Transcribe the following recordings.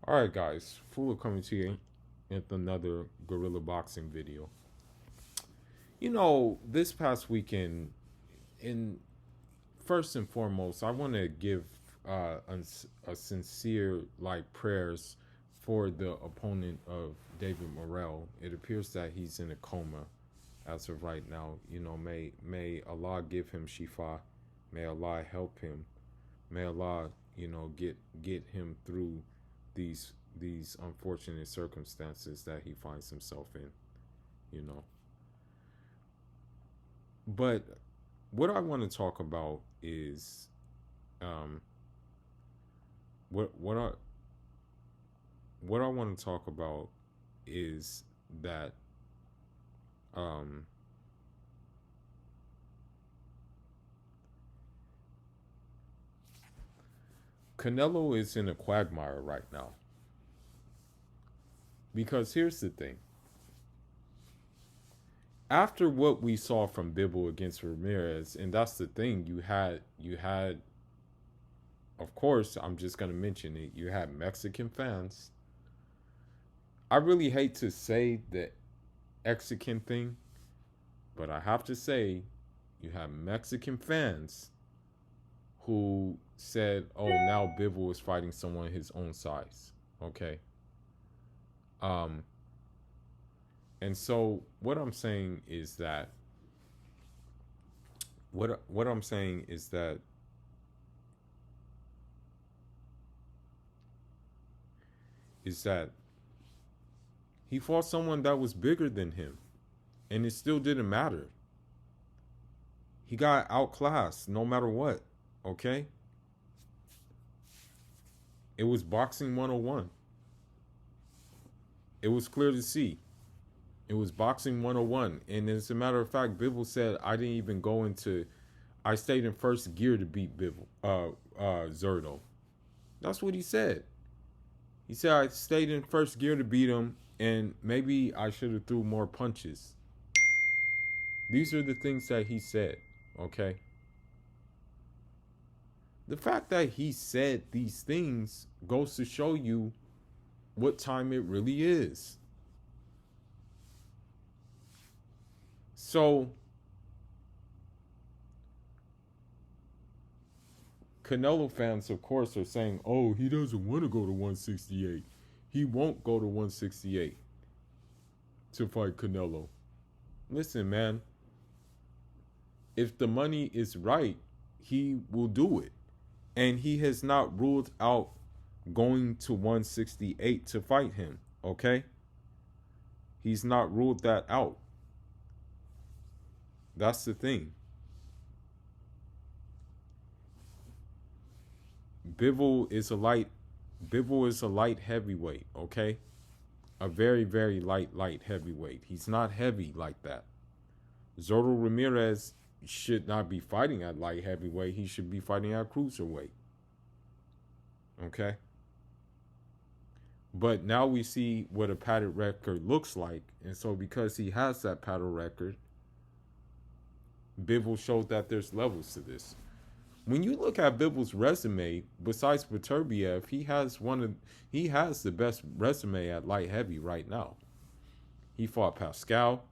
All right, guys, Fuller coming to you with another Guerrilla boxing video. This past weekend, in first and foremost, I want to give a sincere prayers for the opponent of David Morrell. It appears that he's in a coma as of right now. May Allah give him shifa. May Allah help him. May Allah, get him through these unfortunate circumstances that he finds himself in, you know. But what I want to talk about is um what what I what I want to talk about is that um Canelo is in a quagmire right now. Because here's the thing. After what we saw from Bibble against Ramirez, and that's the thing, you had of course, I'm just gonna mention it, you had Mexican fans. I really hate to say the Mexican thing, but I have to say you have Mexican fans who said, "Oh, now Bivol is fighting someone his own size." Okay. Um, and so what I'm saying is that what I'm saying is that he fought someone that was bigger than him, and it still didn't matter. He got outclassed no matter what. Okay. It was boxing 101. It was clear to see. It was boxing 101. And as a matter of fact, Bivol said, I stayed in first gear to beat Zerto. That's what he said. He said, I stayed in first gear to beat him, and maybe I should have threw more punches. These are the things that he said, okay? The fact that he said these things goes to show you what time it really is. So, Canelo fans, of course, are saying, oh, he doesn't want to go to 168. He won't go to 168 to fight Canelo. Listen, man, if the money is right, he will do it. And he has not ruled out going to 168 to fight him, okay? He's not ruled that out. That's the thing. Bivol is a light heavyweight, okay? A very, very light heavyweight. He's not heavy like that. Zorro Ramirez should not be fighting at light heavyweight. He should be fighting at cruiserweight. Okay? But now we see what a padded record looks like. And so because he has that padded record, Bivol showed that there's levels to this. When you look at Bivol's resume, besides Beterbiev, he has the best resume at light heavy right now. He fought Pascal.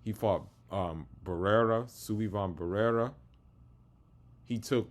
He fought Sullivan Barrera. He took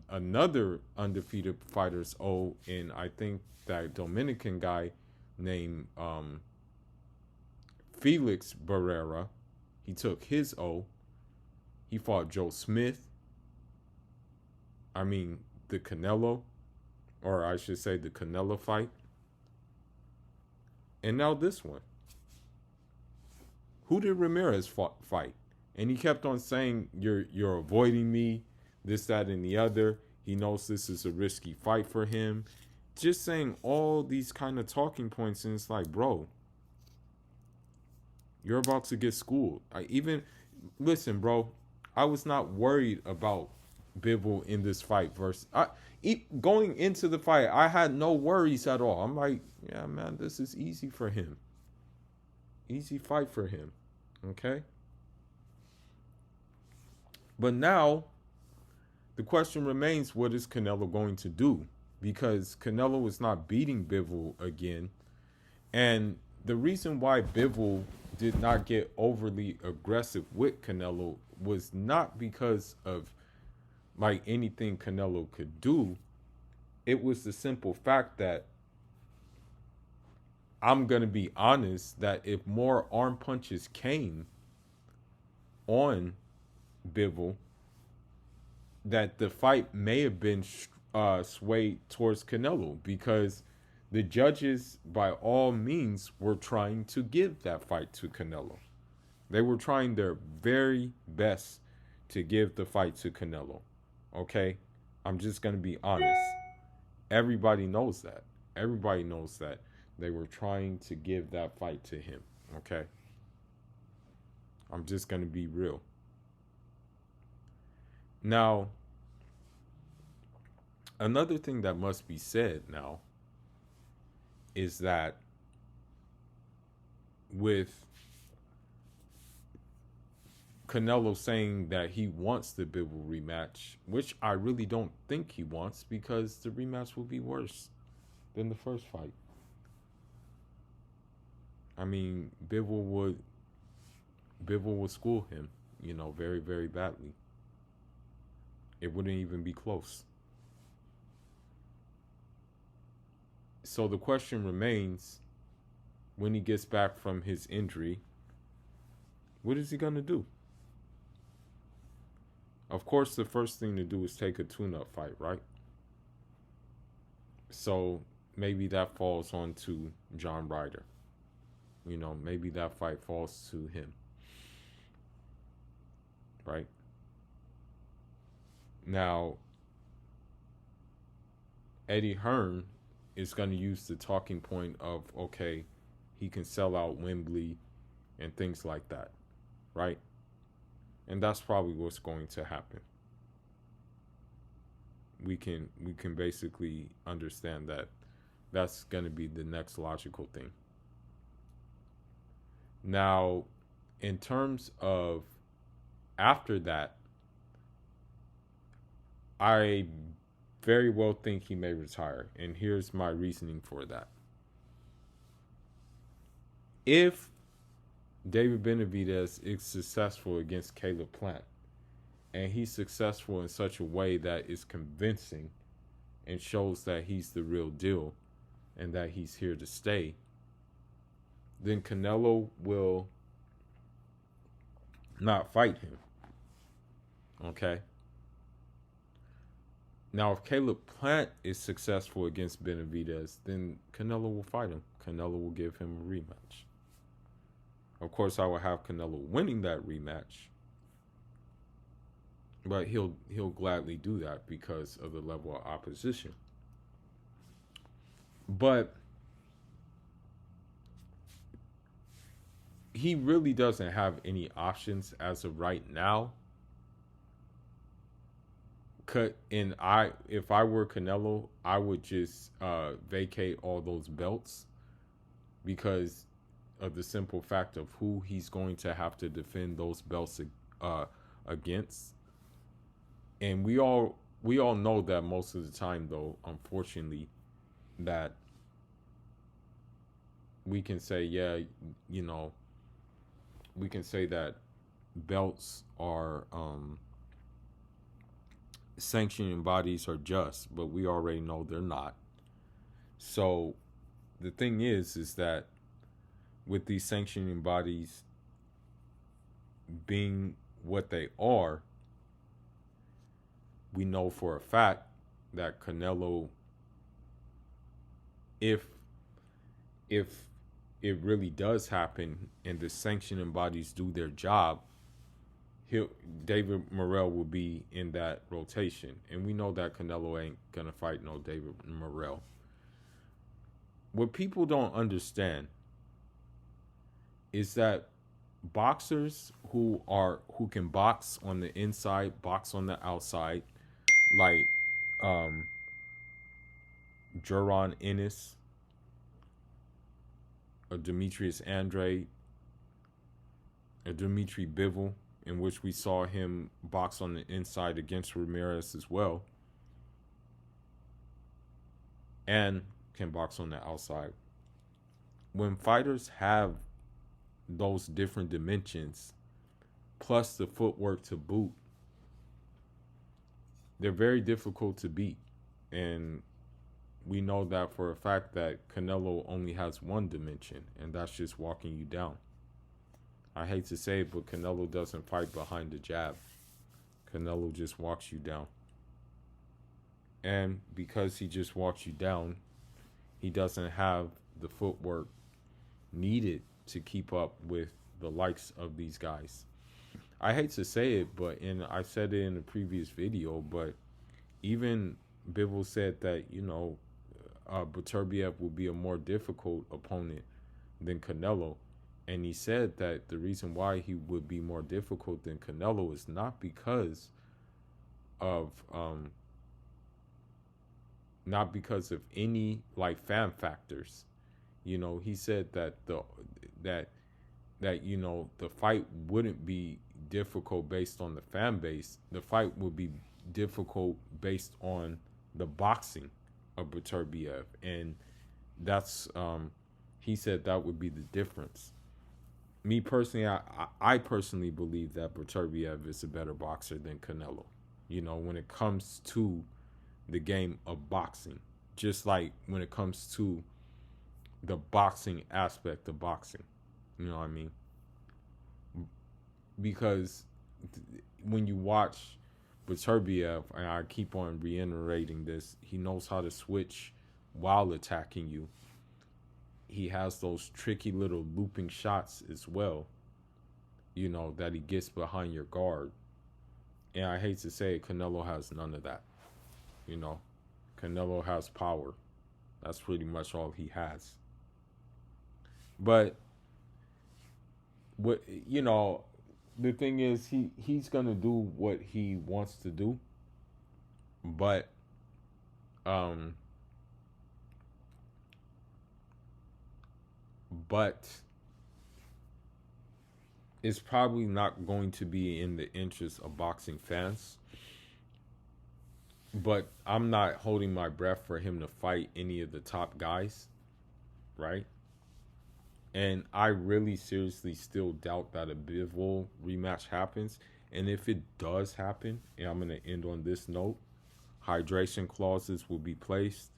another undefeated fighter's O in, I think, that Dominican guy named Felix Barrera. He took his O. He fought Joe Smith. The Canelo, or I should say the Canelo fight. And now this one. Who did Ramirez fight? And he kept on saying, you're avoiding me, this, that, and the other. He knows this is a risky fight for him. Just saying all these kind of talking points, and it's like, bro, you're about to get schooled. Listen, bro, I was not worried about Bivol in this fight. Going into the fight, I had no worries at all. I'm like, yeah, man, this is easy for him. Easy fight for him. Okay? But now, the question remains, what is Canelo going to do? because Canelo was not beating Bivol again. And the reason why Bivol did not get overly aggressive with Canelo was not because of like anything Canelo could do. It was the simple fact that I'm going to be honest that if more arm punches came on Bivol, that the fight may have been swayed towards Canelo, because the judges, by all means, were trying to give that fight to Canelo. They were trying their very best to give the fight to Canelo. Okay? I'm just going to be honest. Everybody knows that. Everybody knows that they were trying to give that fight to him. Okay? I'm just going to be real. Now, another thing that must be said now is that with Canelo saying that he wants the Bivol rematch, which I really don't think he wants, because the rematch will be worse than the first fight. I mean, Bivol would school him, very, very badly. It wouldn't even be close. So the question remains, when he gets back from his injury, what is he going to do? Of course, the first thing to do is take a tune-up fight, right? So maybe that falls on to John Ryder. Maybe that fight falls to him. Right? Now, Eddie Hearn is going to use the talking point of, okay, he can sell out Wembley and things like that, right? And that's probably what's going to happen. We can basically understand that that's going to be the next logical thing. Now, in terms of after that, I very well think he may retire. And here's my reasoning for that. If David Benavidez is successful against Caleb Plant, and he's successful in such a way that is convincing and shows that he's the real deal and that he's here to stay, then Canelo will not fight him. Okay? Now, if Caleb Plant is successful against Benavidez, then Canelo will fight him. Canelo will give him a rematch. Of course, I will have Canelo winning that rematch, but he'll gladly do that because of the level of opposition. But he really doesn't have any options as of right now. If I were Canelo, I would just vacate all those belts, because of the simple fact of who he's going to have to defend those belts against. And we all know that most of the time, though, unfortunately, that we can say, we can say that belts are sanctioning bodies are just, but we already know they're not. So the thing is that with these sanctioning bodies being what they are, we know for a fact that Canelo, if it really does happen and the sanctioning bodies do their job, David Morrell will be in that rotation. And we know that Canelo ain't gonna fight no David Morrell. What people don't understand is that boxers who can box on the inside, box on the outside, like Jaron Ennis, or Demetrius Andrade, or Dimitri Bivol, in which we saw him box on the inside against Ramirez as well. and can box on the outside. When fighters have those different dimensions, plus the footwork to boot, they're very difficult to beat. And we know that for a fact that Canelo only has one dimension, and that's just walking you down. I hate to say it, but Canelo doesn't fight behind the jab. Canelo just walks you down. And because he just walks you down, he doesn't have the footwork needed to keep up with the likes of these guys. I hate to say it, but I said it in a previous video, but even Bivol said that, Beterbiev would be a more difficult opponent than Canelo. And he said that the reason why he would be more difficult than Canelo is not because of any like fan factors. He said that the fight wouldn't be difficult based on the fan base. The fight would be difficult based on the boxing of Beterbiev, and that's he said that would be the difference. Me personally, I personally believe that Beterbiev is a better boxer than Canelo. When it comes to the game of boxing, just like when it comes to the boxing aspect of boxing. You know what I mean? Because when you watch Beterbiev, and I keep on reiterating this, he knows how to switch while attacking you. He has those tricky little looping shots as well, that he gets behind your guard. And I hate to say it, Canelo has none of that. Canelo has power. That's pretty much all he has. But the thing is, he's gonna do what he wants to do, but but it's probably not going to be in the interest of boxing fans. But I'm not holding my breath for him to fight any of the top guys, right? And I really seriously still doubt that a Bivol rematch happens. And if it does happen, and I'm going to end on this note, hydration clauses will be placed,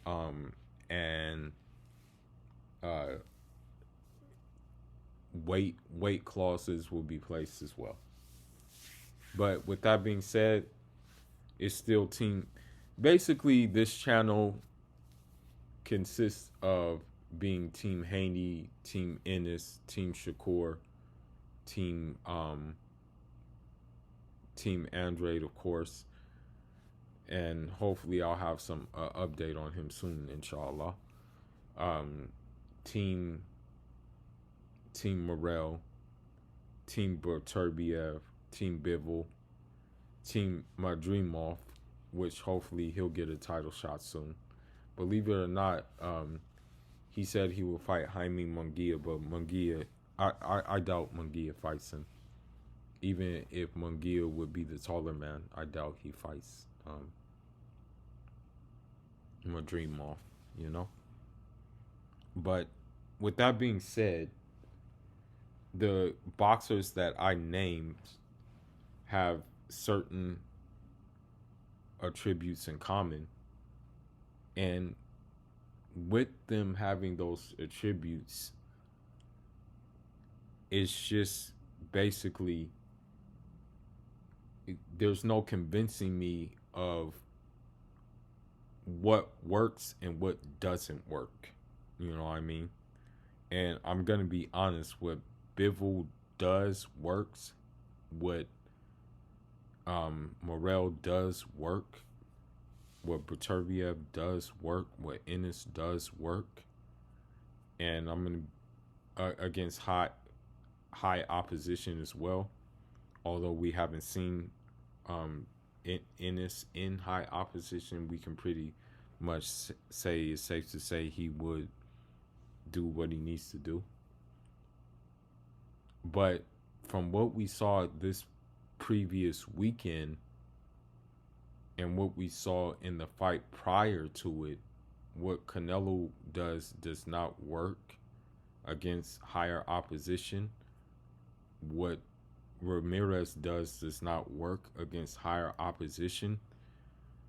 and weight clauses will be placed as well. But with that being said, it's still team. Basically, this channel consists of being Team Haney, Team Ennis, Team Shakur, Team Andrade, of course, and hopefully I'll have some update on him soon, inshallah. Team Morel, Team Beterbiev, Team Bivol, Team Madrimov, which hopefully he'll get a title shot soon. Believe it or not, he said he will fight Jaime Munguia, but Munguia, I doubt Munguia fights him. Even if Munguia would be the taller man, I doubt he fights Madrimov, But with that being said, the boxers that I named have certain attributes in common, and with them having those attributes, it's just basically there's no convincing me of what works and what doesn't work. You know what I mean? And I'm gonna be honest, what Bivol does works, what Morel does work, what Beterbiev does work, what Ennis does work, and I'm gonna against high opposition as well. Although we haven't seen Ennis in high opposition, we can pretty much say it's safe to say he would do what he needs to do. But from what we saw this previous weekend and what we saw in the fight prior to it, what Canelo does not work against higher opposition. What Ramirez does not work against higher opposition.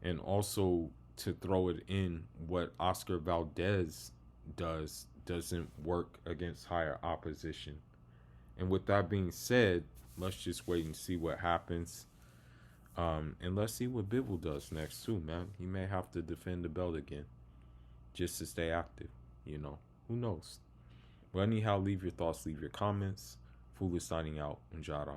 And also, to throw it in, what Oscar Valdez doesn't work against higher opposition. And with that being said, let's just wait and see what happens. And let's see what Bivol does next too, man. He may have to defend the belt again just to stay active. Who knows? But anyhow, leave your thoughts, leave your comments. Foolish signing out. Njara.